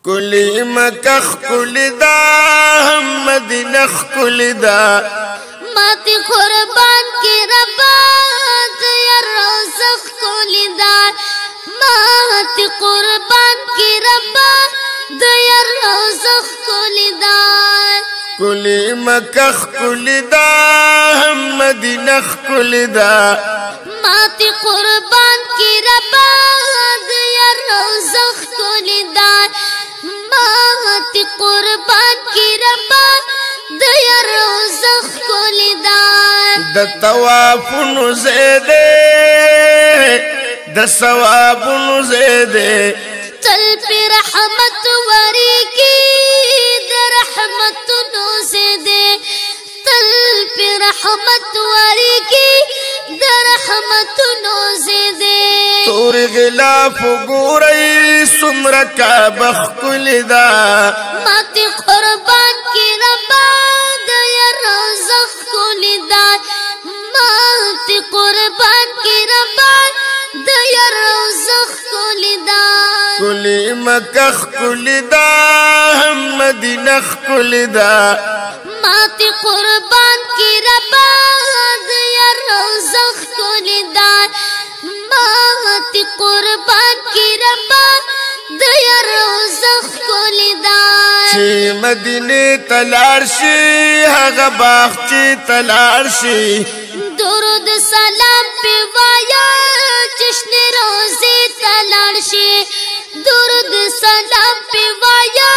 کلی مکه ښکلې ده مدینه ښکلې ده ماتی قربان کی ربا یا روزه ښکلې ده ماتی قربان کی ربا یا روزه ښکلې ده کلی مکه ښکلې ده مدینه ښکلې ده ماتی قربان کی ربا یا روزه ښکلې ده ماتی قربان کی ربا یا روزه ښکلې ده د طوافونو زیده د ثوابونو زیده تل پی رحمت وریږي د رحمتونو زیده تل پی رحمت وریږي د رحمتونو زیده تور غلاف ګورئ څومره کعبه ښکلې ده ماتی قربان کی ربا یا روزه ښکلې ده ماتی قربان کی ربا یا روزه ښکلې ده کلی مکه ښکلې ده مدینه ښکلې ده ماتی قربان کی ربا یا روزه ښکلې ده ماتی قربان کی ربا یا روزه ښکلې ده چې مدینه ته لاړ شي هغه باغ چې ته لاړ شي درود سلام پی وایا جشن روزه ته لاړ شي درود سلام پی وایا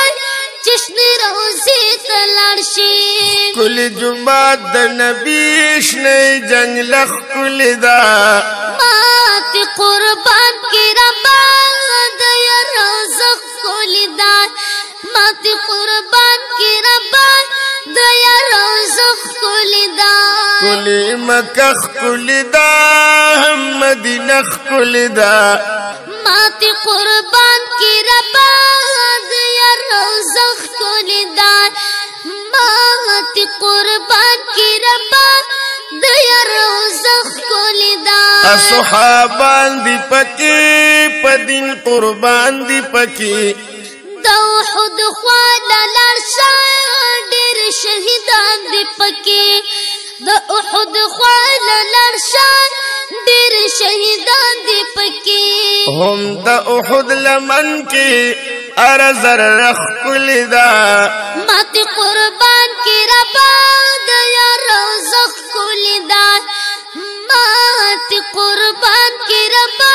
جشن روزه ته لاړ شي کل جمعه د نبی شنه جنگله ښکلې ده ماتی قربان کی ربا یا روزه ښکلې ده ماتی قربان کی ربا یا روزه ښکلې ده کلی مکه ښکلې ده مدینه ښکلې ده ماتی قربان کی ربا یا روزه ښکلې ده ماتی قربان کی ربا یا روزه ښکلې ده صحابان دی پکې په دین قربان دی پکې د احد خواله لاړ شه ډېر شهیدان دی پکې د احد خواله لاړ شه ډېر شهیدان دی پکې هم د احد لمن کې اره ذره ښکلې ده ماتی قربان کی ربا یا روزه ښکلې ده ماتی قربان کی ربا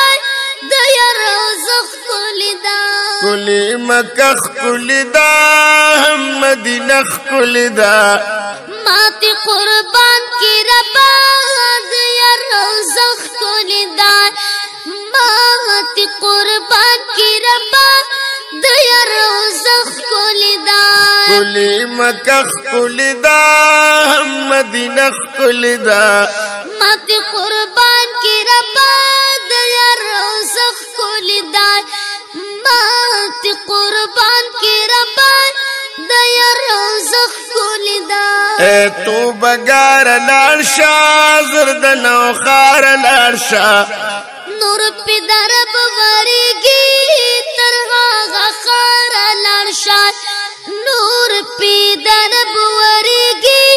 یا روزه ښکلې ده کلی مکه ښکلې ده مدینه ښکلې ده ماتی قربان کی ربا یا روزه ښکلې ده ماتی قربان کی ربا یا روزه ښکلې ده کلی مکه ښکلې ده مدینه ښکلې ده ماتی قربان کی ربا یا روزه ښکلې ده ماتی قربان کی ربا یا روزه ښکلې ده توبګار لاړ شه زرد نوخار لاړ شه نور پی درب وریږي تر هغه خاره لاړ شه نور پی درب وریږي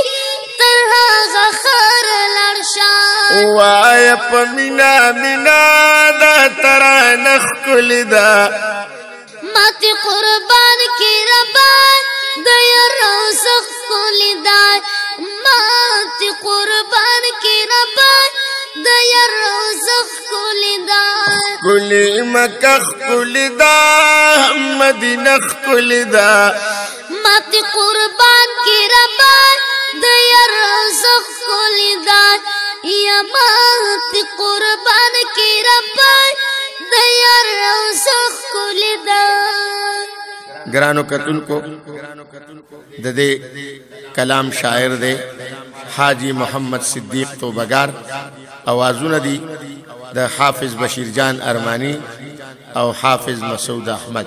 تر هغه خاره لاړ شه وای په مینا مینا دا ترانه ښکلې ده ماتی قربان کی ربا یا روزه ښکلې ده ماتی قربان کی ربا یا روزه ښکلې ده کلی مکه ښکلې ده مدینه ښکلې ده ماتی قربان کی ربا یا روزه ښکلې ده یا ماتی قربان کی ربا یا روزه ښکلې ده ګرانو کتونکو د دې کلام شاعر دی حاجی محمد صدیق توبګار اوازونه دي د حافظ بشیر جان ارمانی او حافظ مسعود احمد